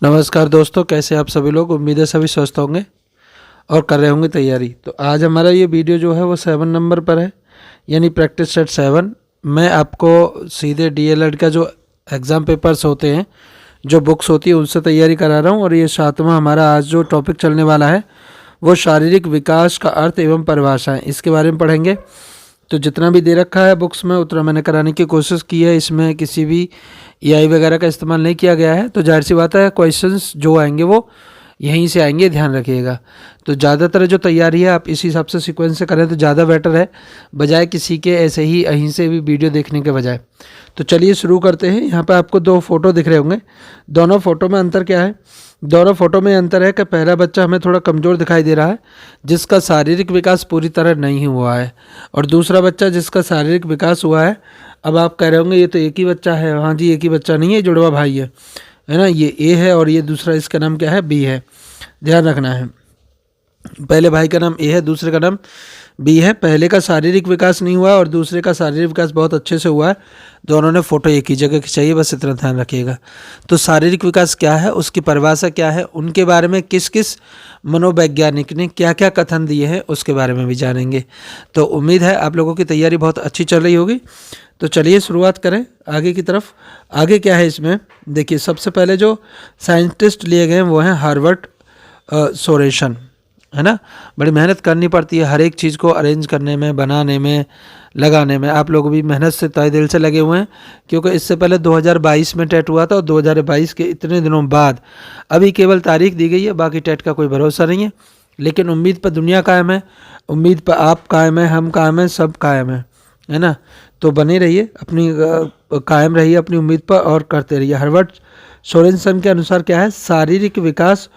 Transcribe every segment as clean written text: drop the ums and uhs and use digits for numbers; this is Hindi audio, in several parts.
नमस्कार दोस्तों, कैसे आप सभी लोग। उम्मीद है सभी स्वस्थ होंगे और कर रहे होंगे तैयारी। तो आज हमारा ये वीडियो जो है वो 7 नंबर पर है, यानी प्रैक्टिस सेट 7। मैं आपको सीधे डीएलएड का जो एग्ज़ाम पेपर्स होते हैं, जो बुक्स होती है, उनसे तैयारी करा रहा हूँ। और ये 7वां हमारा आज जो टॉपिक चलने वाला है वो शारीरिक विकास का अर्थ एवं परिभाषाएँ, इसके बारे में पढ़ेंगे। तो जितना भी दे रखा है बुक्स में उतना मैंने कराने की कोशिश की है। इसमें किसी भी एआई वगैरह का इस्तेमाल नहीं किया गया है। तो जाहिर सी बात है क्वेश्चंस जो आएंगे वो यहीं से आएंगे, ध्यान रखिएगा। तो ज़्यादातर जो तैयारी है आप इसी हिसाब से सीक्वेंस से करें तो ज़्यादा बेटर है, बजाय किसी के ऐसे ही कहीं से भी वीडियो देखने के बजाय। तो चलिए शुरू करते हैं। यहाँ पर आपको 2 फोटो दिख रहे होंगे। दोनों फोटो में अंतर क्या है? दोनों फोटो में अंतर है कि पहला बच्चा हमें थोड़ा कमज़ोर दिखाई दे रहा है, जिसका शारीरिक विकास पूरी तरह नहीं हुआ है, और दूसरा बच्चा जिसका शारीरिक विकास हुआ है। अब आप कह रहे होंगे ये तो एक ही बच्चा है। हाँ जी, एक ही बच्चा नहीं है, जुड़वा भाई है ना। ये ए है और ये दूसरा, इसका नाम क्या है? बी है। ध्यान रखना है, पहले भाई का नाम ए है, दूसरे का नाम बी है। पहले का शारीरिक विकास नहीं हुआ है और दूसरे का शारीरिक विकास बहुत अच्छे से हुआ है। दोनों ने फोटो एक ही जगह खिंचाई है, बस इतना ध्यान रखिएगा। तो शारीरिक विकास क्या है, उसकी परिभाषा क्या है, उनके बारे में किस किस मनोवैज्ञानिक ने क्या क्या कथन दिए हैं, उसके बारे में भी जानेंगे। तो उम्मीद है आप लोगों की तैयारी बहुत अच्छी चल रही होगी। तो चलिए शुरुआत करें आगे की तरफ। आगे क्या है इसमें देखिए, सबसे पहले जो साइंटिस्ट लिए गए हैं वो हैं हार्वर्ड सोरेशन, है ना। बड़ी मेहनत करनी पड़ती है हर एक चीज़ को अरेंज करने में, बनाने में, लगाने में। आप लोग भी मेहनत से तहे दिल से लगे हुए हैं, क्योंकि इससे पहले 2022 में टेट हुआ था और 2022 के इतने दिनों बाद अभी केवल तारीख दी गई है। बाकी टेट का कोई भरोसा नहीं है, लेकिन उम्मीद पर दुनिया कायम है, उम्मीद पर आप कायम है, हम कायम हैं, सब कायम है ना। तो बने रहिए, अपनी कायम रहिए अपनी उम्मीद पर और करते रहिए। हार्वर्ड सोरेनसन के अनुसार क्या है, शारीरिक विकास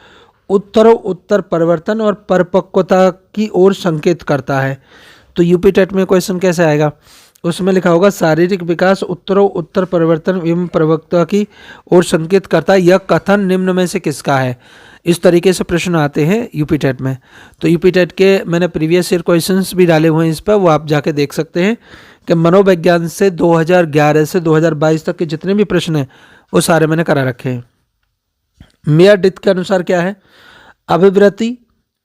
उत्तर परिवर्तन और परिपक्वता की ओर संकेत करता है। तो यूपी टेट में क्वेश्चन कैसे आएगा, उसमें लिखा होगा शारीरिक विकास उत्तर परिवर्तन एवं परिपक्वता की ओर संकेत करता है, यह कथन निम्न में से किसका है। इस तरीके से प्रश्न आते हैं यूपी टेट में। तो यूपी टेट के मैंने प्रीवियस ईयर क्वेश्चंस भी डाले हुए हैं इस पर, वो आप जाके देख सकते हैं कि मनोविज्ञान से 2011 से 2022 तक के जितने भी प्रश्न हैं वो सारे मैंने करा रखे हैं। मेयर-डिथ के अनुसार क्या है, अभिवृत्ति,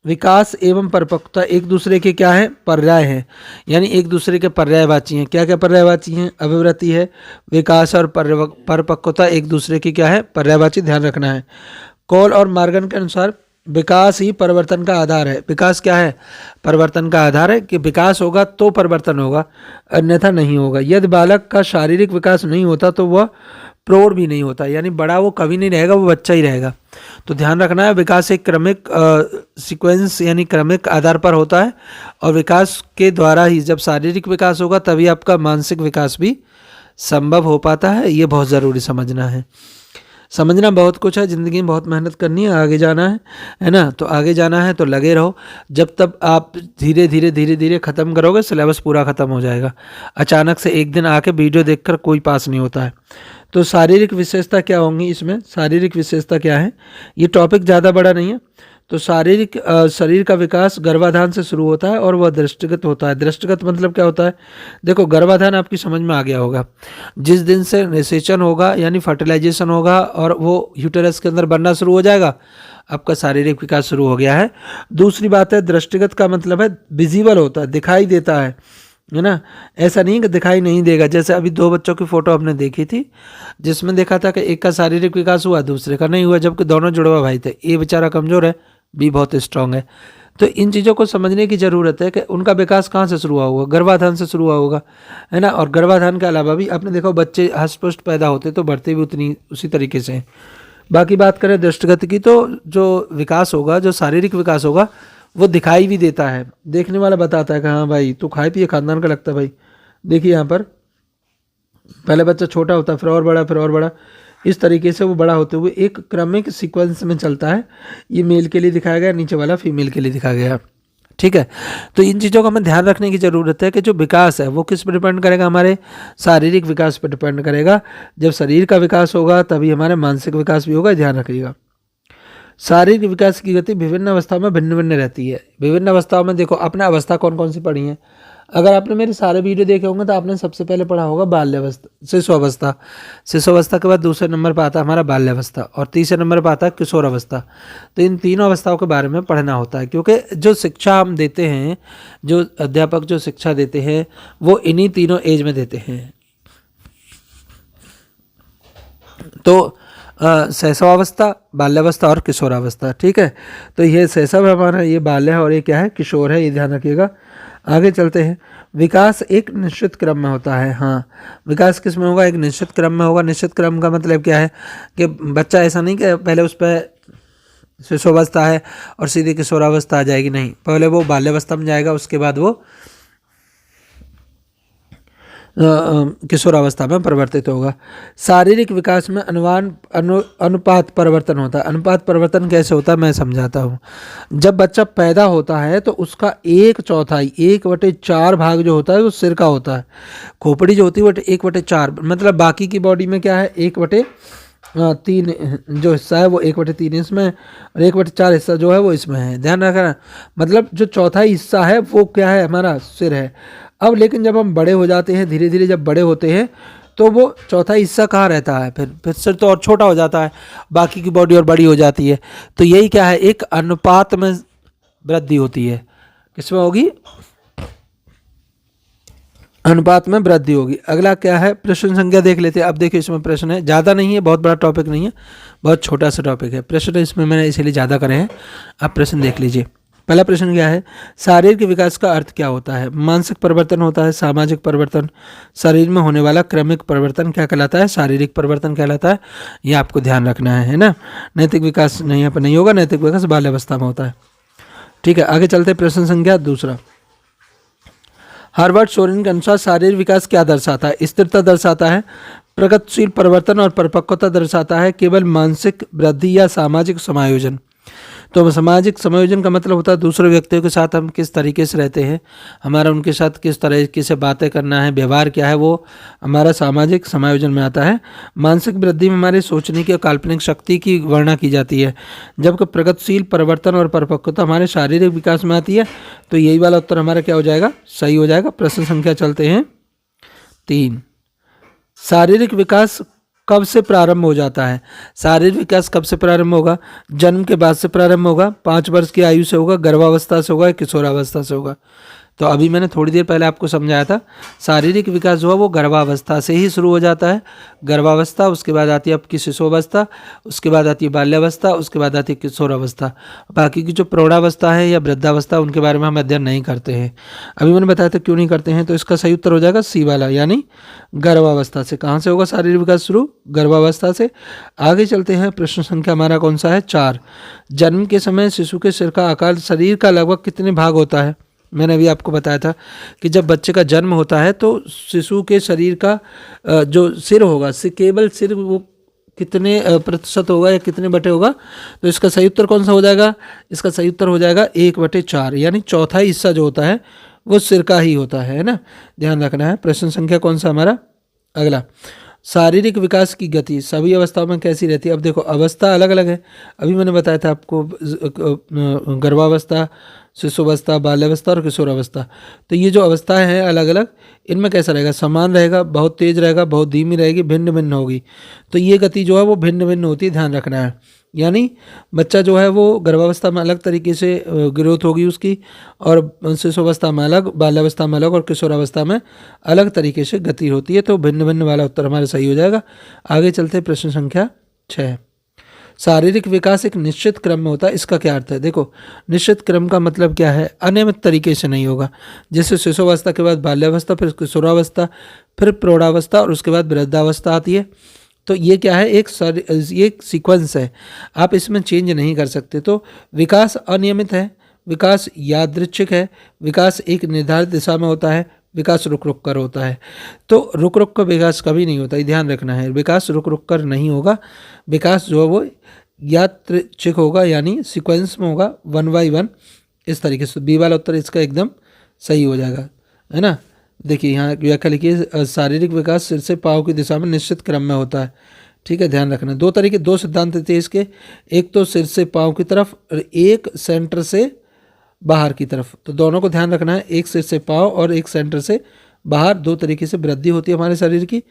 विकास एवं परिपक्वता एक दूसरे के क्या है, पर्याय हैं, यानी एक दूसरे के पर्यायवाची हैं। क्या क्या पर्यायवाची हैं? अभिवृत्ति है, विकास और परिपक्वता एक दूसरे की क्या है, पर्यायवाची। ध्यान रखना है। कॉल और मार्गन के अनुसार विकास ही परिवर्तन का आधार है। विकास क्या है? परिवर्तन का आधार है, कि विकास होगा तो परिवर्तन होगा, अन्यथा नहीं होगा। यदि बालक का शारीरिक विकास नहीं होता तो वह प्रौढ़ भी नहीं होता, यानी बड़ा वो कभी नहीं रहेगा, वो बच्चा ही रहेगा। तो ध्यान रखना है, विकास एक क्रमिक सीक्वेंस यानी क्रमिक आधार पर होता है, और विकास के द्वारा ही जब शारीरिक विकास होगा तभी आपका मानसिक विकास भी संभव हो पाता है। ये बहुत ज़रूरी समझना है। समझना बहुत कुछ है, ज़िंदगी में बहुत मेहनत करनी है, आगे जाना है ना। तो आगे जाना है तो लगे रहो। जब तक आप धीरे धीरे ख़त्म करोगे, सिलेबस पूरा ख़त्म हो जाएगा। अचानक से एक दिन आके वीडियो देखकर कोई पास नहीं होता है। तो शारीरिक विशेषता क्या होंगी इसमें, शारीरिक विशेषता क्या है, ये टॉपिक ज़्यादा बड़ा नहीं है। तो शारीरिक शरीर का विकास गर्भाधान से शुरू होता है और वह दृष्टिगत होता है। दृष्टिगत मतलब क्या होता है? देखो, गर्भाधान आपकी समझ में आ गया होगा। जिस दिन से निषेचन होगा यानी फर्टिलाइजेशन होगा और वो यूटेरस के अंदर बनना शुरू हो जाएगा, आपका शारीरिक विकास शुरू हो गया है। दूसरी बात है, दृष्टिगत का मतलब है विजिबल होता है, दिखाई देता है ना। ऐसा नहीं कि दिखाई नहीं देगा। जैसे अभी 2 बच्चों की फ़ोटो आपने देखी थी, जिसमें देखा था कि एक का शारीरिक विकास हुआ, दूसरे का नहीं हुआ, जबकि दोनों जुड़वा भाई थे। ए बेचारा कमज़ोर है, बी बहुत स्ट्रांग है। तो इन चीज़ों को समझने की ज़रूरत है कि उनका विकास कहाँ से शुरू हुआ होगा, गर्भाधान से शुरू हुआ होगा, है ना। और गर्भाधान के अलावा भी आपने देखा बच्चे हष्ट-पुष्ट पैदा होते तो बढ़ते भी उसी तरीके से हैं। बाकी बात करें दृष्टिगत की, तो जो विकास होगा, जो शारीरिक विकास होगा, वो दिखाई भी देता है। देखने वाला बताता है कि हाँ भाई तू खाए पिए खानदान का लगता है भाई। देखिए यहाँ पर पहले बच्चा छोटा होता है, फिर और बड़ा, फिर और बड़ा, इस तरीके से वो बड़ा होते हुए एक क्रमिक सीक्वेंस में चलता है। ये मेल के लिए दिखाया गया, नीचे वाला फीमेल के लिए दिखाया गया। ठीक है, तो इन चीज़ों का हमें ध्यान रखने की ज़रूरत है कि जो विकास है वो किस पर डिपेंड करेगा, हमारे शारीरिक विकास पर डिपेंड करेगा। जब शरीर का विकास होगा तभी हमारे मानसिक विकास भी होगा, ध्यान रखिएगा। शारीरिक विकास की गति विभिन्न अवस्थाओं में भिन्न भिन्न रहती है। विभिन्न अवस्थाओं में देखो, अपने अवस्था कौन कौन सी पढ़ी है, अगर आपने मेरे सारे वीडियो देखे होंगे तो आपने सबसे पहले पढ़ा होगा बाल्यावस्था, शिशुअवस्था। शिशुअवस्था के बाद दूसरे नंबर पर आता है हमारा बाल्यावस्था और तीसरे नंबर पर आता है किशोरावस्था। तो इन तीनों अवस्थाओं के बारे में पढ़ना होता है, क्योंकि जो शिक्षा हम देते हैं, जो अध्यापक जो शिक्षा देते हैं वो इन्हीं तीनों एज में देते हैं। तो शैशवावस्था, बाल्यावस्था और किशोरावस्था, ठीक है। तो ये शैशव हमारा, ये बाल्य है और ये क्या है, किशोर है, ये ध्यान रखिएगा। आगे चलते हैं। विकास एक निश्चित क्रम में होता है। हाँ, विकास किस में होगा, एक निश्चित क्रम में होगा। निश्चित क्रम का मतलब क्या है कि बच्चा ऐसा नहीं कि पहले उस पर शिशुअवस्था है और सीधी किशोरावस्था आ जाएगी, नहीं, पहले वो बाल्यावस्था में जाएगा, उसके बाद वो किशोरावस्था में परिवर्तित होगा। शारीरिक विकास में अनुपात परिवर्तन होता है। अनुपात परिवर्तन कैसे होता है मैं समझाता हूँ। जब बच्चा पैदा होता है तो उसका 1/4, 1/4 भाग जो होता है वो सिर का होता है। खोपड़ी जो होती है वो 1/4, मतलब बाकी की बॉडी में क्या है, 1/3 जो हिस्सा है वो 1/3 इसमें और 1/4 हिस्सा जो है वो इसमें है, ध्यान रखना। मतलब जो चौथा हिस्सा है वो क्या है, हमारा सिर है। अब लेकिन जब हम बड़े हो जाते हैं, धीरे धीरे जब बड़े होते हैं तो वो चौथा हिस्सा कहाँ रहता है, फिर सिर तो और छोटा हो जाता है, बाकी की बॉडी और बड़ी हो जाती है। तो यही क्या है, एक अनुपात में वृद्धि होती है। किसमें होगी, अनुपात में वृद्धि होगी। अगला क्या है, प्रश्न संख्या देख लेते हैं। अब देखिए इसमें प्रश्न है, ज़्यादा नहीं है, बहुत बड़ा टॉपिक नहीं है, बहुत छोटा सा टॉपिक है। प्रश्न इसमें मैंने इसीलिए ज़्यादा करे हैं, आप प्रश्न देख लीजिए। पहला प्रश्न क्या है, शारीरिक विकास का अर्थ क्या होता है। मानसिक परिवर्तन होता है, सामाजिक परिवर्तन, शरीर में होने वाला क्रमिक परिवर्तन क्या कहलाता है, शारीरिक परिवर्तन कहलाता है। ये आपको ध्यान रखना है ना। नैतिक विकास नहीं, यहाँ पर नहीं होगा, नैतिक विकास बाल्यावस्था में होता है, ठीक है। आगे चलते प्रश्न संख्या दूसरा। हार्वर्ड सोरेन के अनुसार शारीरिक विकास क्या दर्शाता है, स्थिरता दर्शाता है, प्रगतिशील परिवर्तन और परिपक्वता दर्शाता है, केवल मानसिक वृद्धि या सामाजिक समायोजन। तो सामाजिक समायोजन का मतलब होता है दूसरे व्यक्तियों के साथ हम किस तरीके से रहते हैं, हमारा उनके साथ किस तरीके से बातें करना है, व्यवहार क्या है, वो हमारा सामाजिक समायोजन में आता है। मानसिक वृद्धि में हमारे सोचने की और काल्पनिक शक्ति की गणना की जाती है, जबकि प्रगतिशील परिवर्तन और परिपक्वता हमारे शारीरिक विकास में आती है। तो यही वाला उत्तर हमारा क्या हो जाएगा, सही हो जाएगा। प्रश्न संख्या चलते हैं 3। शारीरिक विकास कब से प्रारंभ हो जाता है। शारीरिक विकास कब से प्रारंभ होगा, जन्म के बाद से प्रारंभ होगा, 5 वर्ष की आयु से होगा, गर्भावस्था से होगा, किशोरावस्था से होगा। तो अभी मैंने थोड़ी देर पहले आपको समझाया था, शारीरिक विकास जो है वो गर्भावस्था से ही शुरू हो जाता है। गर्भावस्था, उसके बाद आती है आपकी शिशुअवस्था, उसके बाद आती है बाल्यावस्था, उसके बाद आती है किशोरावस्था। बाकी की जो प्रौढ़ावस्था है या वृद्धावस्था उनके बारे में हम अध्ययन नहीं करते हैं। अभी मैंने बताया था क्यों नहीं करते हैं, तो इसका सही उत्तर हो जाएगा सी वाला, यानी गर्भावस्था से। कहाँ से होगा शारीरिक विकास शुरू, गर्भावस्था से। आगे चलते हैं, प्रश्न संख्या हमारा कौन सा है, 4। जन्म के समय शिशु के सिर का आकार शरीर का लगभग कितने भाग होता है। मैंने अभी आपको बताया था कि जब बच्चे का जन्म होता है तो शिशु के शरीर का जो सिर होगा, केवल सिर वो कितने प्रतिशत होगा या कितने बटे होगा। तो इसका सही उत्तर कौन सा हो जाएगा, इसका सही उत्तर हो जाएगा 1/4, यानी चौथा हिस्सा जो होता है वो सिर का ही होता है ना, ध्यान रखना है। प्रश्न संख्या कौन सा हमारा अगला, शारीरिक विकास की गति सभी अवस्थाओं में कैसी रहती है। अब देखो अवस्था अलग अलग है, अभी मैंने बताया था आपको गर्भावस्था, शिशुअवस्था, बाल्यावस्था और किशोरावस्था। तो ये जो अवस्थाएं हैं अलग अलग, इनमें कैसा रहेगा, समान रहेगा, बहुत तेज रहेगा, बहुत धीमी रहेगी, भिन्न भिन्न होगी। तो ये गति जो है वो भिन्न भिन्न होती है, ध्यान रखना है। यानी बच्चा जो है वो गर्भावस्था में अलग तरीके से ग्रोथ होगी उसकी, और शिशुअवस्था में अलग, बाल्यावस्था में अलग और किशोरावस्था में अलग तरीके से गति होती है। तो भिन्न भिन्न वाला उत्तर हमारा सही हो जाएगा। आगे चलते प्रश्न संख्या 6। शारीरिक विकास एक निश्चित क्रम में होता है, इसका क्या अर्थ है। देखो निश्चित क्रम का मतलब क्या है, अनियमित तरीके से नहीं होगा। जैसे शिशुअवस्था के बाद बाल्यावस्था, फिर किशोरावस्था, फिर प्रौढ़ावस्था और उसके बाद वृद्धावस्था आती है। तो ये क्या है, एक सीक्वेंस है, आप इसमें चेंज नहीं कर सकते। तो विकास अनियमित है, विकास यादृच्छिक है, विकास एक निर्धारित दिशा में होता है, विकास रुक रुक कर होता है। तो रुक रुक कर विकास कभी नहीं होता, ये ध्यान रखना है। विकास रुक रुक कर नहीं होगा, विकास जो है वो यादृच्छिक होगा, यानी सीक्वेंस में होगा, 1 by 1 इस तरीके से। बी वाला उत्तर इसका एकदम सही हो जाएगा, है ना। देखिए यहाँ व्याख्या लिखिए, शारीरिक विकास सिर से पाँव की दिशा में निश्चित क्रम में होता है, ठीक है, ध्यान रखना। दो सिद्धांत थे इसके, एक तो सिर से पाँव की तरफ और एक सेंटर से बाहर की तरफ। तो दोनों को ध्यान रखना है, एक सिर से पाँव और एक सेंटर से बाहर, दो तरीके से वृद्धि होती है हमारे शरीर की।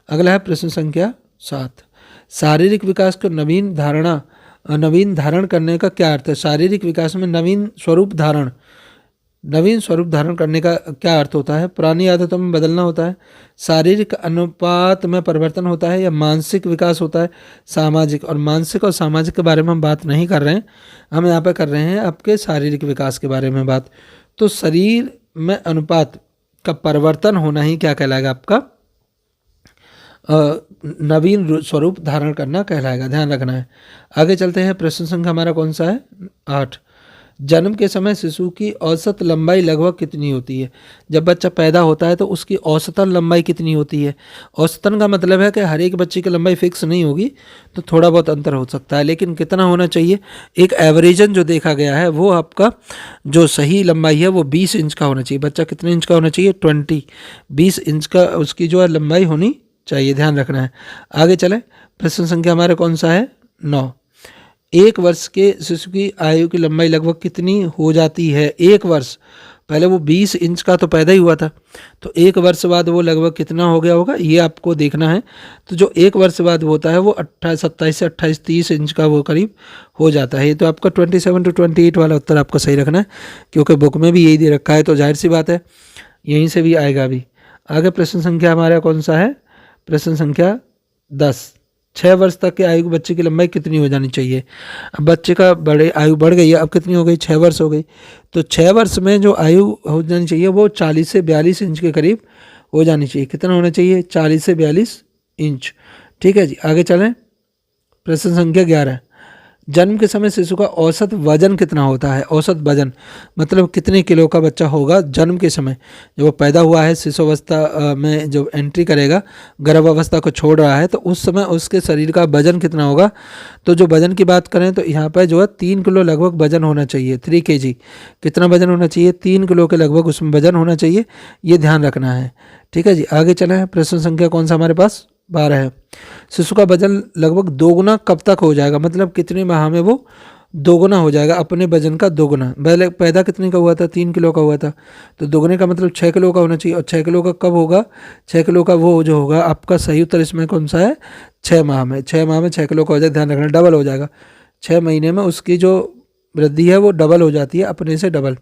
अगला है प्रश्न संख्या 7, शारीरिक विकास को नवीन धारण करने का क्या अर्थ है? शारीरिक विकास में नवीन स्वरूप धारण करने का क्या अर्थ होता है? पुरानी आदतों में बदलना होता है, शारीरिक अनुपात में परिवर्तन होता है, या मानसिक विकास होता है? सामाजिक और सामाजिक के बारे में हम बात नहीं कर रहे हैं, हम यहाँ पे कर रहे हैं आपके शारीरिक विकास के बारे में बात। तो शरीर में अनुपात का परिवर्तन होना ही क्या कहलाएगा? आपका नवीन स्वरूप धारण करना कहलाएगा, ध्यान रखना है। आगे चलते हैं, प्रश्न संख्या हमारा कौन सा है? 8, जन्म के समय शिशु की औसत लंबाई लगभग कितनी होती है? जब बच्चा पैदा होता है तो उसकी औसतन लंबाई कितनी होती है? औसतन का मतलब है कि हर एक बच्चे की लंबाई फिक्स नहीं होगी, तो थोड़ा बहुत अंतर हो सकता है, लेकिन कितना होना चाहिए? एक एवरेजन जो देखा गया है वो आपका जो सही लंबाई है वो 20 इंच का होना चाहिए। बच्चा कितने इंच का होना चाहिए? 20 इंच का उसकी जो है लंबाई होनी चाहिए, ध्यान रखना है। आगे चले, प्रश्न संख्या हमारा कौन सा है? 9, 1 वर्ष के शिशु की आयु की लंबाई लगभग कितनी हो जाती है? 1 वर्ष पहले वो 20 इंच का तो पैदा ही हुआ था, तो 1 वर्ष बाद वो लगभग कितना हो गया होगा, ये आपको देखना है। तो जो 1 वर्ष बाद होता है वो 27 से 28 30 इंच का वो करीब हो जाता है। ये तो आपका 27 से 28 वाला उत्तर आपको सही रखना है, क्योंकि बुक में भी यही दे रखा है, तो जाहिर सी बात है यहीं से भी आएगा भी। आगे प्रश्न संख्या हमारा कौन सा है? प्रश्न संख्या 10, 6 वर्ष तक के आयु के बच्चे की लंबाई कितनी हो जानी चाहिए? अब बच्चे का आयु बढ़ गई है, अब कितनी हो गई? 6 वर्ष हो गई। तो 6 वर्ष में जो आयु हो जानी चाहिए वो 40 से 42 इंच के करीब हो जानी चाहिए। कितना होना चाहिए? 40 से 42 इंच। ठीक है जी, आगे चलें, प्रश्न संख्या 11, जन्म के समय शिशु का औसत वजन कितना होता है? औसत वजन मतलब कितने किलो का बच्चा होगा जन्म के समय? जब वो पैदा हुआ है, शिशु अवस्था में जब एंट्री करेगा, गर्भ अवस्था को छोड़ रहा है, तो उस समय उसके शरीर का वजन कितना होगा? तो जो वजन की बात करें तो यहाँ पर जो है 3 किलो लगभग वजन होना चाहिए, 3 kg। कितना वजन होना चाहिए? 3 किलो के लगभग उसमें वजन होना चाहिए, ये ध्यान रखना है। ठीक है जी, आगे चलें, प्रश्न संख्या कौन सा हमारे पास? 12 है। शिशु का वजन लगभग दोगुना कब तक हो जाएगा? मतलब कितने माह में वो दोगुना हो जाएगा, अपने वजन का दोगुना। पहले पैदा कितने का हुआ था? 3 किलो का हुआ था, तो दोगुने का मतलब 6 किलो का होना चाहिए। और 6 किलो का कब होगा? 6 किलो का वो जो होगा, आपका सही उत्तर इसमें कौन सा है? 6 माह में। 6 माह में 6 किलो का हो जाएगा, ध्यान रखना, डबल हो जाएगा। 6 महीने में उसकी जो वृद्धि है वो डबल हो जाती है, अपने से डबल।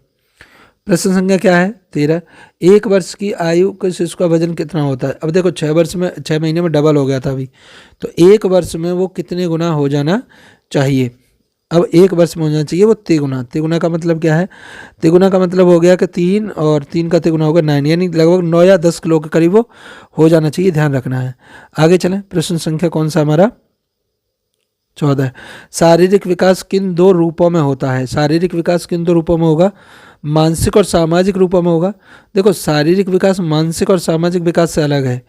प्रश्न संख्या क्या है? 13, 1 वर्ष की आयु के शिशु का वजन कितना होता है? अब देखो 6 महीने में डबल हो गया था अभी, तो 1 वर्ष में वो कितने गुना हो जाना चाहिए? अब 1 वर्ष में होना चाहिए वो तिगुना। तिगुना का मतलब क्या है? तिगुना का मतलब हो गया कि 3 और 3 का तिगुना होगा 9, यानी लगभग 9 या 10 किलो के करीब वो हो जाना चाहिए, ध्यान रखना है। आगे चलें, प्रश्न संख्या कौन सा हमारा? 14, शारीरिक विकास किन 2 रूपों में होता है? शारीरिक विकास किन 2 रूपों में होगा? मानसिक और सामाजिक रूपों में होगा। देखो शारीरिक विकास मानसिक और सामाजिक विकास से अलग है,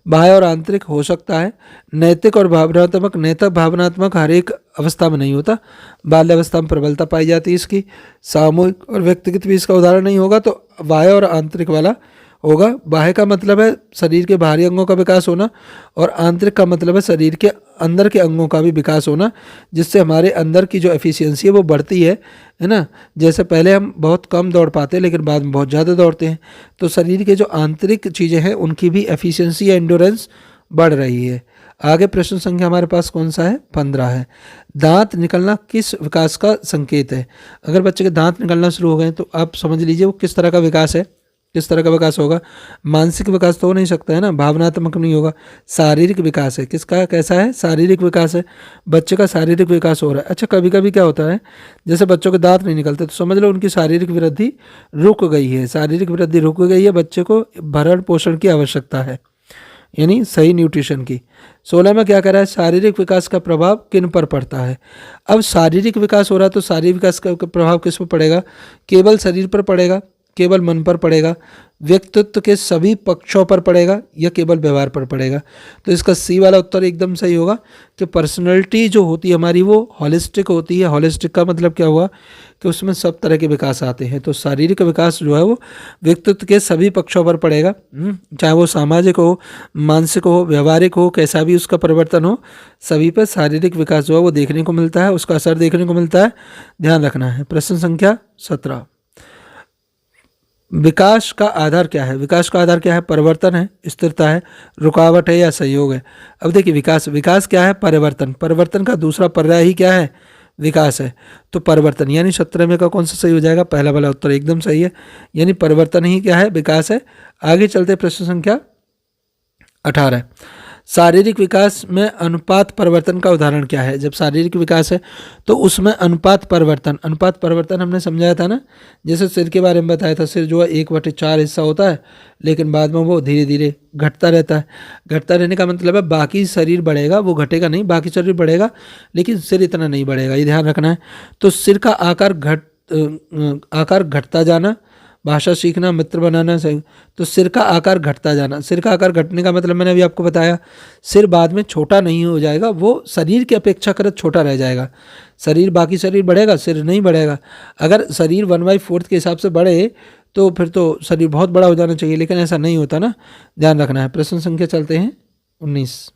बाह्य और आंतरिक हो सकता है। नैतिक और भावनात्मक हर एक अवस्था में नहीं होता, बाल्यावस्था में प्रबलता पाई जाती है इसकी। सामूहिक और व्यक्तिगत भी इसका उदाहरण नहीं होगा, तो बाह्य और आंतरिक वाला होगा। बाह्य का मतलब है शरीर के बाहरी अंगों का विकास होना, और आंतरिक का मतलब है शरीर के अंदर के अंगों का भी विकास होना, जिससे हमारे अंदर की जो एफिशिएंसी है वो बढ़ती है ना। जैसे पहले हम बहुत कम दौड़ पाते हैं, लेकिन बाद में बहुत ज़्यादा दौड़ते हैं, तो शरीर के जो आंतरिक चीज़ें हैं उनकी भी एफिशिएंसी या एंडोरेंस बढ़ रही है। आगे प्रश्न संख्या हमारे पास कौन सा है? 15 है। दांत निकलना किस विकास का संकेत है? अगर बच्चे के दांत निकलना शुरू हो गए तो आप समझ लीजिए वो किस तरह का विकास है, किस तरह का विकास होगा। मानसिक विकास तो हो नहीं सकता है ना, भावनात्मक नहीं होगा, शारीरिक विकास है। किसका? कैसा है? शारीरिक विकास है, बच्चे का शारीरिक विकास हो रहा है। अच्छा, कभी कभी क्या होता है, जैसे बच्चों के दांत नहीं निकलते तो समझ लो उनकी शारीरिक वृद्धि रुक गई है। शारीरिक वृद्धि रुक गई है, बच्चे को भरण पोषण की आवश्यकता है, यानी सही न्यूट्रिशन की। 16 में क्या कर रहा है? शारीरिक विकास का प्रभाव किन पर पड़ता है? अब शारीरिक विकास हो रहा है तो शारीरिक विकास का प्रभाव किस पर पड़ेगा? केवल शरीर पर पड़ेगा, केवल मन पर पड़ेगा, व्यक्तित्व के सभी पक्षों पर पड़ेगा, या केवल व्यवहार पर पड़ेगा? तो इसका सी वाला उत्तर एकदम सही होगा कि पर्सनैलिटी जो होती है हमारी वो हॉलिस्टिक होती है। हॉलिस्टिक का मतलब क्या हुआ कि उसमें सब तरह के विकास आते हैं। तो शारीरिक विकास जो है वो व्यक्तित्व के सभी पक्षों पर पड़ेगा, चाहे वो सामाजिक हो, मानसिक हो, व्यवहारिक हो, कैसा भी उसका परिवर्तन हो, सभी पर शारीरिक विकास जो है वो देखने को मिलता है, उसका असर देखने को मिलता है, ध्यान रखना है। प्रश्न संख्या 17, विकास का आधार क्या है? विकास का आधार क्या है? परिवर्तन है, स्थिरता है, रुकावट है या सहयोग है? अब देखिए विकास क्या है? परिवर्तन। परिवर्तन का दूसरा पर्याय ही क्या है? विकास है। तो परिवर्तन, यानी 17 में का कौन सा सही हो जाएगा? पहला वाला उत्तर एकदम सही है, यानी परिवर्तन ही क्या है? विकास है। आगे चलते प्रश्न संख्या 18। शारीरिक विकास में अनुपात परिवर्तन का उदाहरण क्या है? जब शारीरिक विकास है तो उसमें अनुपात परिवर्तन हमने समझाया था ना, जैसे सिर के बारे में बताया था। सिर जो है 1/4 हिस्सा होता है, लेकिन बाद में वो धीरे धीरे घटता रहता है। घटता रहने का मतलब है बाकी शरीर बढ़ेगा, वो घटेगा नहीं, बाकी शरीर बढ़ेगा लेकिन सिर इतना नहीं बढ़ेगा, ये ध्यान रखना है। तो सिर का आकार घटता जाना, भाषा सीखना, मित्र बनाना सही। तो सिर का आकार घटता जाना, सिर का आकार घटने का मतलब मैंने अभी आपको बताया, सिर बाद में छोटा नहीं हो जाएगा, वो शरीर की अपेक्षाकृत छोटा रह जाएगा। शरीर, बाकी शरीर बढ़ेगा, सिर नहीं बढ़ेगा। अगर शरीर 1/4 के हिसाब से बढ़े तो फिर तो शरीर बहुत बड़ा हो जाना चाहिए, लेकिन ऐसा नहीं होता ना, ध्यान रखना है। प्रश्न संख्या चलते हैं 19।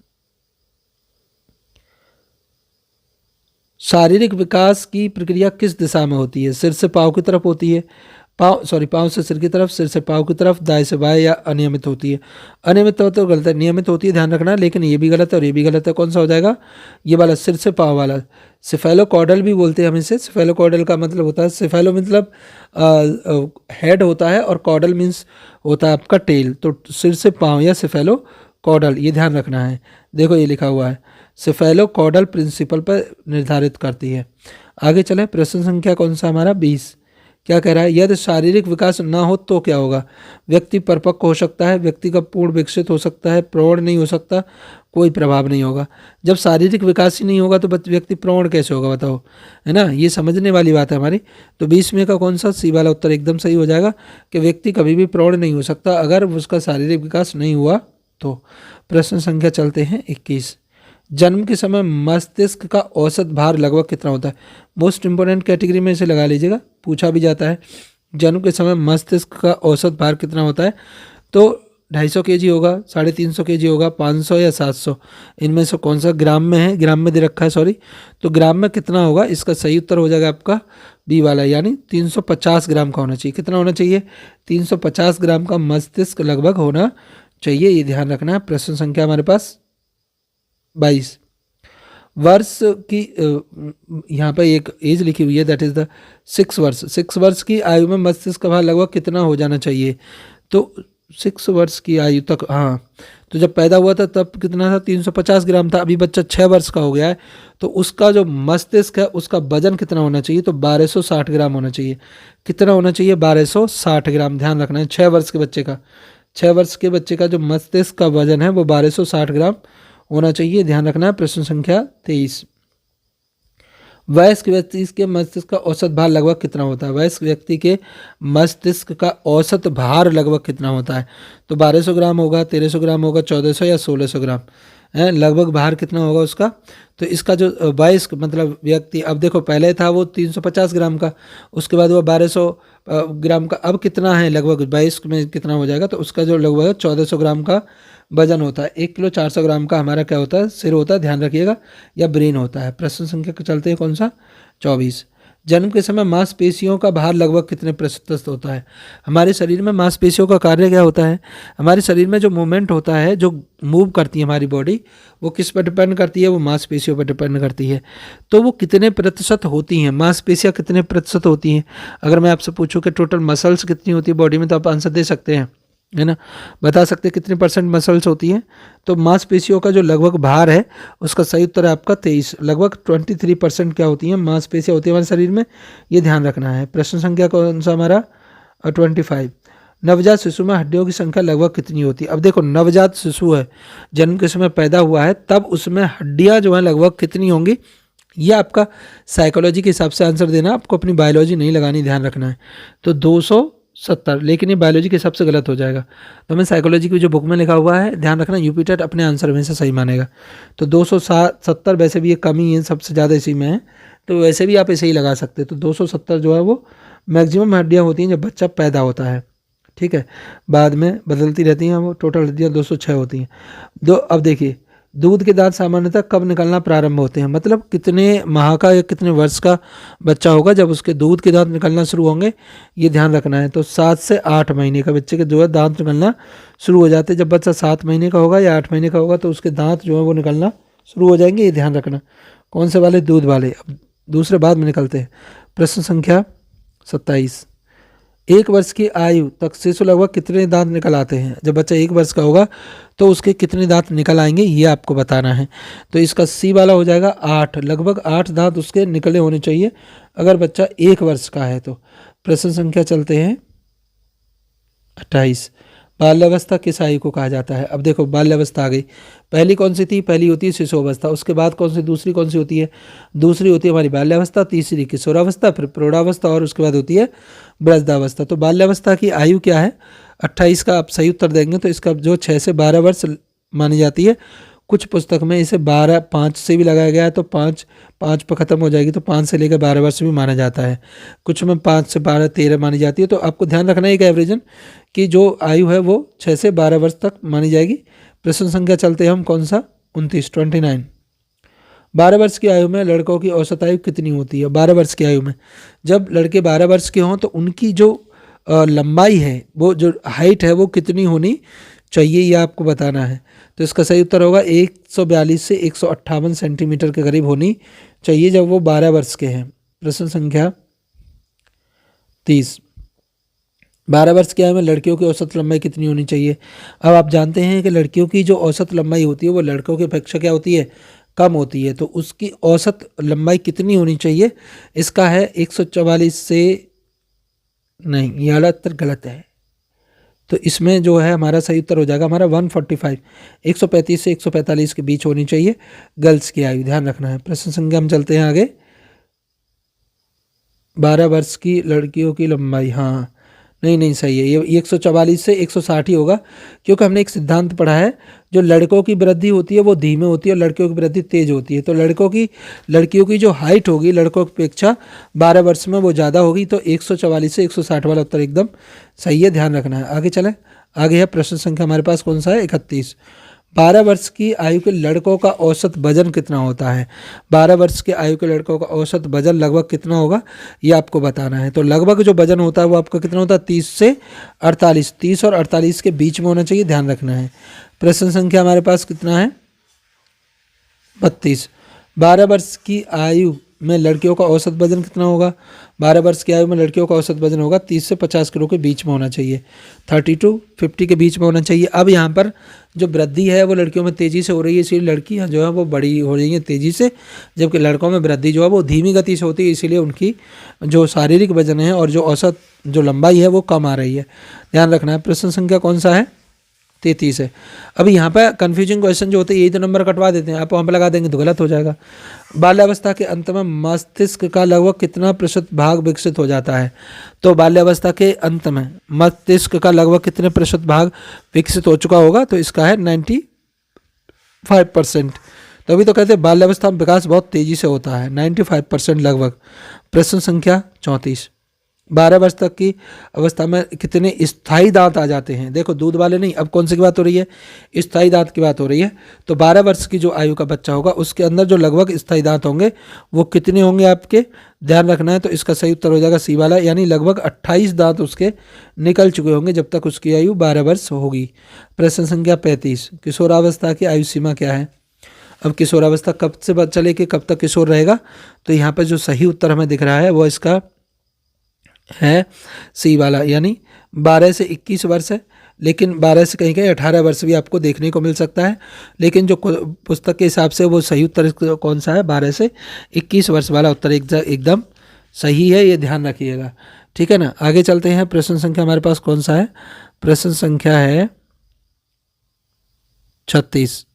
शारीरिक विकास की प्रक्रिया किस दिशा में होती है? सिर से पाँव की तरफ होती है, पाँव से सिर की तरफ, सिर से पाँव की तरफ, दाएं से बाएं, या अनियमित होती है? अनियमित हो तो गलत है, नियमित होती है, ध्यान रखना है। लेकिन ये भी गलत है और ये भी गलत है। कौन सा हो जाएगा? ये वाला, सिर से पाँव वाला। सिफेलोकॉर्डल भी बोलते हैं हम इसे। सिफेलोकॉर्डल का मतलब होता है, सिफेलो मतलब हेड होता है और कॉर्डल मीन्स होता है आपका टेल। तो सिर से पाँव या सिफेलोकॉर्डल, ये ध्यान रखना है। देखो ये लिखा हुआ है, सिफेलोकॉर्डल प्रिंसिपल पर निर्धारित करती है। आगे चले, प्रश्न संख्या कौन सा हमारा? 20। क्या कह रहा है? यदि शारीरिक विकास ना हो तो क्या होगा? व्यक्ति परिपक्व हो सकता है, व्यक्ति का पूर्ण विकसित हो सकता है, प्रौढ़ नहीं हो सकता, कोई प्रभाव नहीं होगा। जब शारीरिक विकास ही नहीं होगा तो व्यक्ति प्रौढ़ कैसे होगा बताओ, है ना? ये समझने वाली बात है हमारी। तो 20 में का कौन सा सी वाला उत्तर एकदम सही हो जाएगा कि व्यक्ति कभी भी प्रौढ़ नहीं हो सकता अगर उसका शारीरिक विकास नहीं हुआ तो। प्रश्न संख्या चलते हैं 21। जन्म के समय मस्तिष्क का औसत भार लगभग कितना होता है? मोस्ट इंपोर्टेंट कैटेगरी में इसे लगा लीजिएगा, पूछा भी जाता है। जन्म के समय मस्तिष्क का औसत भार कितना होता है? तो 250 kg होगा, 350 kg होगा, 500 या 700, इनमें से कौन सा? ग्राम में है, ग्राम में दे रखा है, सॉरी। तो ग्राम में कितना होगा? इसका सही उत्तर हो जाएगा आपका बी वाला, यानी 350 ग्राम का होना चाहिए। कितना होना चाहिए? 350 ग्राम का मस्तिष्क लगभग होना चाहिए, ये ध्यान रखना है। प्रश्न संख्या हमारे पास 22। वर्ष की यहाँ पर एक एज लिखी हुई है, दैट इज द 6 वर्ष। 6 वर्ष की आयु में मस्तिष्क का भार लगभग कितना हो जाना चाहिए? तो 6 वर्ष की आयु तक, हाँ, तो जब पैदा हुआ था तब कितना था? 350 ग्राम था। अभी बच्चा 6 वर्ष का हो गया है तो उसका जो मस्तिष्क है उसका वजन कितना होना चाहिए? तो 1260 ग्राम होना चाहिए। कितना होना चाहिए? 1260 ग्राम। ध्यान रखना है, 6 वर्ष के बच्चे का, 6 वर्ष के बच्चे का जो मस्तिष्क का वजन है वो 1260 ग्राम होना चाहिए, ध्यान रखना है। प्रश्न संख्या 23। वयस्क व्यक्ति के मस्तिष्क का औसत भार लगभग कितना होता है? वयस्क व्यक्ति के मस्तिष्क का औसत भार लगभग कितना होता है? तो 1200 ग्राम होगा, 1300 ग्राम होगा, 1400 या 1600 ग्राम है, लगभग भार कितना होगा उसका? तो इसका जो वयस्क मतलब व्यक्ति, अब देखो पहले था वो 350 ग्राम का, उसके बाद वो 1200 ग्राम का, अब कितना है लगभग वयस्क में कितना हो जाएगा? तो उसका जो लगभग 1400 ग्राम का वजन होता है। 1 किलो 400 ग्राम का हमारा क्या होता है? सिर होता है, ध्यान रखिएगा, या ब्रेन होता है। प्रश्न संख्या के चलते हैं कौन सा? 24। जन्म के समय मांसपेशियों का भार लगभग कितने प्रतिशत होता है? हमारे शरीर में मांसपेशियों का कार्य क्या होता है? हमारे शरीर में जो मूवमेंट होता है, जो मूव करती है हमारी बॉडी, वो किस पर डिपेंड करती है? वो मांसपेशियों पर डिपेंड करती है। तो वो कितने प्रतिशत होती हैं? मांसपेशियाँ कितने प्रतिशत होती हैं? अगर मैं आपसे पूछूं कि टोटल मसल्स कितनी होती है बॉडी में, तो आप आंसर दे सकते हैं, है ना? बता सकते हैं कितने % मसल्स होती हैं? तो मांसपेशियों का जो लगभग भार है उसका सही उत्तर है आपका 23। लगभग 23% क्या होती हैं? मांसपेशियाँ होती है हमारे शरीर में, ये ध्यान रखना है। प्रश्न संख्या कौन सा हमारा? 25। नवजात शिशु में हड्डियों की संख्या लगभग कितनी होती है? अब देखो नवजात शिशु है, जन्म के समय पैदा हुआ है, तब उसमें हड्डियाँ जो है लगभग कितनी होंगी? ये आपका साइकोलॉजी के हिसाब से आंसर देना, आपको अपनी बायोलॉजी नहीं लगानी, ध्यान रखना है। तो 270, लेकिन ये बायोलॉजी के हिसाब से गलत हो जाएगा। तो हमें साइकोलॉजी की जो बुक में लिखा हुआ है, ध्यान रखना, यूपीटेट अपने आंसर में से सही मानेगा। तो 270 वैसे भी ये कम ही है, सबसे ज़्यादा इसी में है, तो वैसे भी आप इसे ही लगा सकते हैं। तो 270 जो है वो मैक्सिमम हड्डियाँ होती हैं जब बच्चा पैदा होता है, ठीक है। बाद में बदलती रहती हैं, वो टोटल हड्डियाँ 206 होती हैं। अब देखिए दूध के दांत सामान्यतः कब निकलना प्रारंभ होते हैं, मतलब कितने माह का या कितने वर्ष का बच्चा होगा जब उसके दूध के दांत निकलना शुरू होंगे, ये ध्यान रखना है। तो 7 से 8 महीने का बच्चे के जो है दांत निकलना शुरू हो जाते हैं। जब बच्चा 7 महीने का होगा या 8 महीने का होगा तो उसके दांत जो है वो निकलना शुरू हो जाएंगे, ये ध्यान रखना। कौन से वाले? दूध वाले। अब दूसरे बाद में निकलते हैं। प्रश्न संख्या 27, 1 वर्ष की आयु तक शिशु लगभग कितने दांत निकल आते हैं? जब बच्चा 1 वर्ष का होगा तो उसके कितने दांत निकल आएंगे, ये आपको बताना है। तो इसका सी वाला हो जाएगा 8, लगभग 8 दांत उसके निकले होने चाहिए अगर बच्चा 1 वर्ष का है तो। प्रश्न संख्या चलते हैं 28, बाल्यावस्था किस आयु को कहा जाता है? अब देखो बाल्यावस्था आ गई, पहली कौन सी थी? पहली होती है शिशु अवस्था, उसके बाद कौन सी दूसरी कौन सी होती है? दूसरी होती है हमारी बाल्यावस्था, तीसरी किशोरावस्था, फिर प्रौढ़ावस्था और उसके बाद होती है वृद्धावस्था। तो बाल्यावस्था की आयु क्या है? 28 का आप सही उत्तर देंगे तो इसका जो 6 से 12 वर्ष मानी जाती है। कुछ पुस्तक में इसे 5 से भी लगाया गया है, तो 5 पर ख़त्म हो जाएगी, तो 5 से लेकर 12 वर्ष भी माना जाता है। कुछ में 5 से 12 13 मानी जाती है। तो आपको ध्यान रखना है एक एवरेजन कि जो आयु है वो 6 से 12 वर्ष तक मानी जाएगी। प्रश्न संख्या चलते हैं हम कौन सा? 29, 29, 12 वर्ष की आयु में लड़कों की औसत आयु कितनी होती है? 12 वर्ष की आयु में जब लड़के 12 वर्ष के हों तो उनकी जो लंबाई है, वो जो हाइट है वो कितनी होनी चाहिए, ये आपको बताना है। तो इसका सही उत्तर होगा 142 से 158 सेंटीमीटर के करीब होनी चाहिए जब वो 12 वर्ष के हैं। प्रश्न संख्या 30, 12 वर्ष की आयु में लड़कियों की औसत लंबाई कितनी होनी चाहिए? अब आप जानते हैं कि लड़कियों की जो औसत लंबाई होती है वो लड़कों की अपेक्षा क्या होती है? कम होती है। तो उसकी औसत लंबाई कितनी होनी चाहिए? इसका है 144 से, नहीं ये वाला उत्तर गलत है। तो इसमें जो है हमारा सही उत्तर हो जाएगा हमारा 145, 135 से 145 के बीच होनी चाहिए गर्ल्स की आयु, ध्यान रखना है। प्रश्न संख्या हम चलते हैं आगे। 12 वर्ष की लड़कियों की लंबाई, हाँ नहीं सही है, ये 144 से 160 ही होगा, क्योंकि हमने एक सिद्धांत पढ़ा है जो लड़कों की वृद्धि होती है वो धीमे होती है और लड़कियों की वृद्धि तेज होती है। तो लड़कियों की जो हाइट होगी लड़कों की अपेक्षा 12 वर्ष में वो ज़्यादा होगी। तो 144 से 160 वाला उत्तर एकदम सही है, ध्यान रखना है। आगे चलें, आगे है प्रश्न संख्या हमारे पास कौन सा है? 31, 12 वर्ष की आयु के लड़कों का औसत वजन कितना होता है? 12 वर्ष के आयु के लड़कों का औसत वजन लगभग कितना होगा, ये आपको बताना है। तो लगभग जो वजन होता है वो आपका कितना होता है? 30 से 48, 30 और 48 के बीच में होना चाहिए, ध्यान रखना है। प्रश्न संख्या हमारे पास कितना है? 32, 12 वर्ष की आयु में लड़कियों का औसत वजन कितना होगा? 12 वर्ष की आयु में लड़कियों का औसत वजन होगा 30 से 50 किलो के बीच में होना चाहिए, 30 to 50 के बीच में होना चाहिए। अब यहाँ पर जो वृद्धि है वो लड़कियों में तेज़ी से हो रही है, इसलिए लड़कियाँ जो है वो बड़ी हो रही हैं तेज़ी से, जबकि लड़कों में वृद्धि जो है वो धीमी गति से होती है, इसीलिए उनकी जो शारीरिक वजन है और जो औसत जो लंबाई है वो कम आ रही है, ध्यान रखना है। प्रश्न संख्या कौन सा है? 33 है। अभी यहाँ पर कन्फ्यूजिंग क्वेश्चन जो होते हैं यही तो नंबर कटवा देते हैं, आप वहाँ पर लगा देंगे तो गलत हो जाएगा। बाल्यावस्था के अंत में मस्तिष्क का लगभग कितना प्रतिशत भाग विकसित हो जाता है? तो बाल्यावस्था के अंत में मस्तिष्क का लगभग कितने प्रतिशत भाग विकसित हो चुका होगा? तो इसका है 95%। तो अभी तो कहते हैं बाल्यावस्था में विकास बहुत तेज़ी से होता है, 95% लगभग। प्रश्न संख्या 34, 12 वर्ष तक की अवस्था में कितने स्थायी दांत आ जाते हैं? देखो दूध वाले नहीं, अब कौन सी की बात हो रही है? स्थायी दांत की बात हो रही है। तो 12 वर्ष की जो आयु का बच्चा होगा उसके अंदर जो लगभग स्थायी दांत होंगे वो कितने होंगे आपके, ध्यान रखना है। तो इसका सही उत्तर हो जाएगा सी वाला, यानी लगभग 28 दांत उसके निकल चुके होंगे जब तक उसकी आयु 12 वर्ष होगी। प्रश्न संख्या 35, किशोरावस्था की आयु सीमा क्या है? अब किशोरावस्था कब से चले कि कब तक किशोर रहेगा? तो यहाँ पर जो सही उत्तर हमें दिख रहा है वो इसका है सी वाला, यानी 12 से 21 वर्ष है, लेकिन 12 से कहीं 18 वर्ष भी आपको देखने को मिल सकता है, लेकिन जो पुस्तक के हिसाब से वो सही उत्तर कौन सा है? 12 से 21 वर्ष वाला उत्तर एकदम सही है, ये ध्यान रखिएगा, ठीक है ना। आगे चलते हैं। प्रश्न संख्या हमारे पास कौन सा है? प्रश्न संख्या है 36,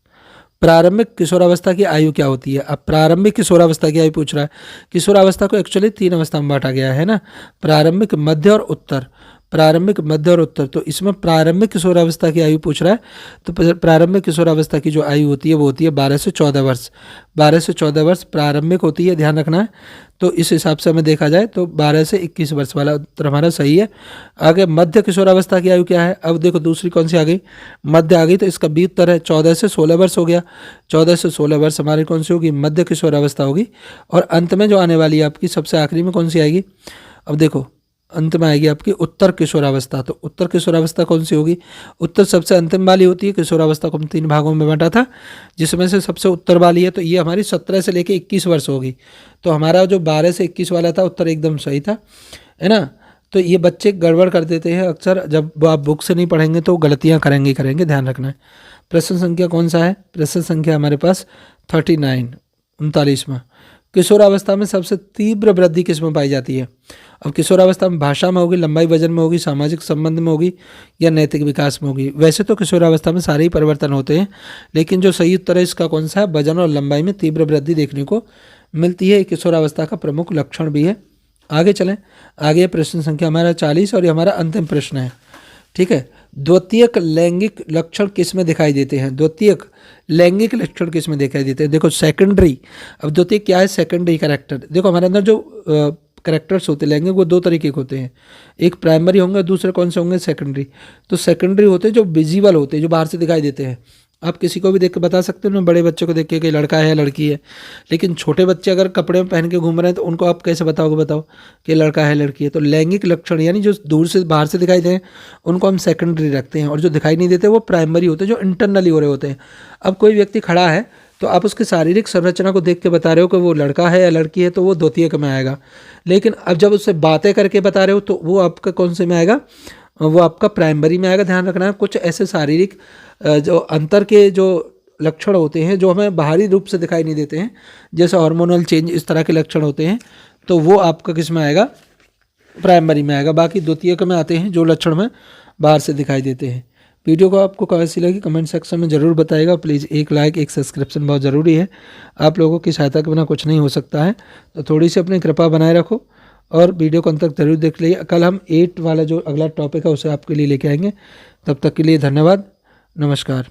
प्रारंभिक किशोरावस्था की आयु क्या होती है? अब प्रारंभिक किशोरावस्था की आयु पूछ रहा है। किशोरावस्था को एक्चुअली 3 अवस्था में बांटा गया है ना, प्रारंभिक, मध्य और उत्तर। प्रारंभिक, मध्य और उत्तर। तो इसमें प्रारंभिक किशोरावस्था की आयु पूछ रहा है, तो प्रारंभिक किशोरावस्था की जो आयु होती है वो होती है 12 से 14 वर्ष। 12 से 14 वर्ष प्रारंभिक होती है, ध्यान रखना है। तो इस हिसाब से हमें देखा जाए तो 12 से 21 वर्ष वाला उत्तर हमारा सही है। आगे मध्य किशोरावस्था की आयु क्या है, अब देखो दूसरी कौन सी आ गई, मध्य आ गई, तो इसका बी उत्तर है 14 से 16 वर्ष हो गया। 14 से 16 वर्ष हमारी कौन सी होगी, मध्य किशोरावस्था होगी। और अंत में जो आने वाली है आपकी सबसे आखिरी में कौन सी आएगी, अब देखो अंत में आएगी आपकी उत्तर किशोरावस्था। तो उत्तर किशोरावस्था कौन सी होगी, उत्तर सबसे अंतिम वाली होती है। किशोरावस्था को हम 3 भागों में बांटा था, जिसमें से सबसे उत्तर वाली है, तो ये हमारी 17 से लेके 21 वर्ष होगी। तो हमारा जो 12 से 21 वाला था उत्तर एकदम सही था, है ना। तो ये बच्चे गड़बड़ कर देते हैं अक्सर, जब वो आप बुक से नहीं पढ़ेंगे तो गलतियाँ करेंगे, ध्यान रखना है। प्रश्न संख्या कौन सा है, प्रश्न संख्या हमारे पास 39, 39वां। किशोरावस्था में सबसे तीव्र वृद्धि किस में पाई जाती है। अब किशोरावस्था में भाषा में होगी, लंबाई वजन में होगी, सामाजिक संबंध में होगी, या नैतिक विकास में होगी। वैसे तो किशोरावस्था में सारे ही परिवर्तन होते हैं, लेकिन जो सही उत्तर है इसका कौन सा है, वजन और लंबाई में तीव्र वृद्धि देखने को मिलती है। किशोरावस्था का प्रमुख लक्षण भी है। आगे चलें, आगे प्रश्न संख्या हमारा 40 और ये हमारा अंतिम प्रश्न है, ठीक है। द्वितीयक लैंगिक लक्षण किस में दिखाई देते हैं, द्वितीयक लैंगिक लक्षण किस में दिखाई देते हैं। देखो सेकेंडरी, अब द्वितीयक क्या है, सेकेंडरी कैरेक्टर। देखो हमारे अंदर जो कैरेक्टर्स होते हैं लैंगिक वो 2 तरीके के होते हैं, एक प्राइमरी होंगे, दूसरे कौन से होंगे, सेकेंडरी। तो सेकेंडरी होते हैं जो विजिबल होते हैं, जो बाहर से दिखाई देते हैं। आप किसी को भी देख के बता सकते हो ना, बड़े बच्चे को देख के कि लड़का है लड़की है, लेकिन छोटे बच्चे अगर कपड़े में पहन के घूम रहे हैं तो उनको आप कैसे बताओगे, बताओ कि लड़का है लड़की है। तो लैंगिक लक्षण यानी जो दूर से बाहर से दिखाई दे उनको हम सेकेंडरी रखते हैं, और जो दिखाई नहीं देते वो प्राइमरी होते हैं, जो इंटरनली हो रहे होते हैं। अब कोई व्यक्ति खड़ा है तो आप उसकी शारीरिक संरचना को देख के बता रहे हो कि वो लड़का है या लड़की है, तो वो द्वितीयक में आएगा। लेकिन अब जब उससे बातें करके बता रहे हो तो वो आपका कौन से में आएगा, वो आपका प्राइमरी में आएगा। ध्यान रखना है, कुछ ऐसे शारीरिक जो अंतर के जो लक्षण होते हैं जो हमें बाहरी रूप से दिखाई नहीं देते हैं, जैसे हार्मोनल चेंज, इस तरह के लक्षण होते हैं, तो वो आपका किस में आएगा, प्राइमरी में आएगा। बाकी द्वितीयक में आते हैं जो लक्षण में बाहर से दिखाई देते हैं। वीडियो को आपको कैसी लगी कमेंट सेक्शन में ज़रूर बताइएगा। प्लीज़ एक लाइक, एक सब्सक्रिप्शन बहुत ज़रूरी है। आप लोगों की सहायता के बिना कुछ नहीं हो सकता है, तो थोड़ी सी अपनी कृपा बनाए रखो और वीडियो को अंत तक जरूर देख लीजिए। कल हम 8 वाला जो अगला टॉपिक है उसे आपके लिए लेके आएंगे। तब तक के लिए धन्यवाद, नमस्कार।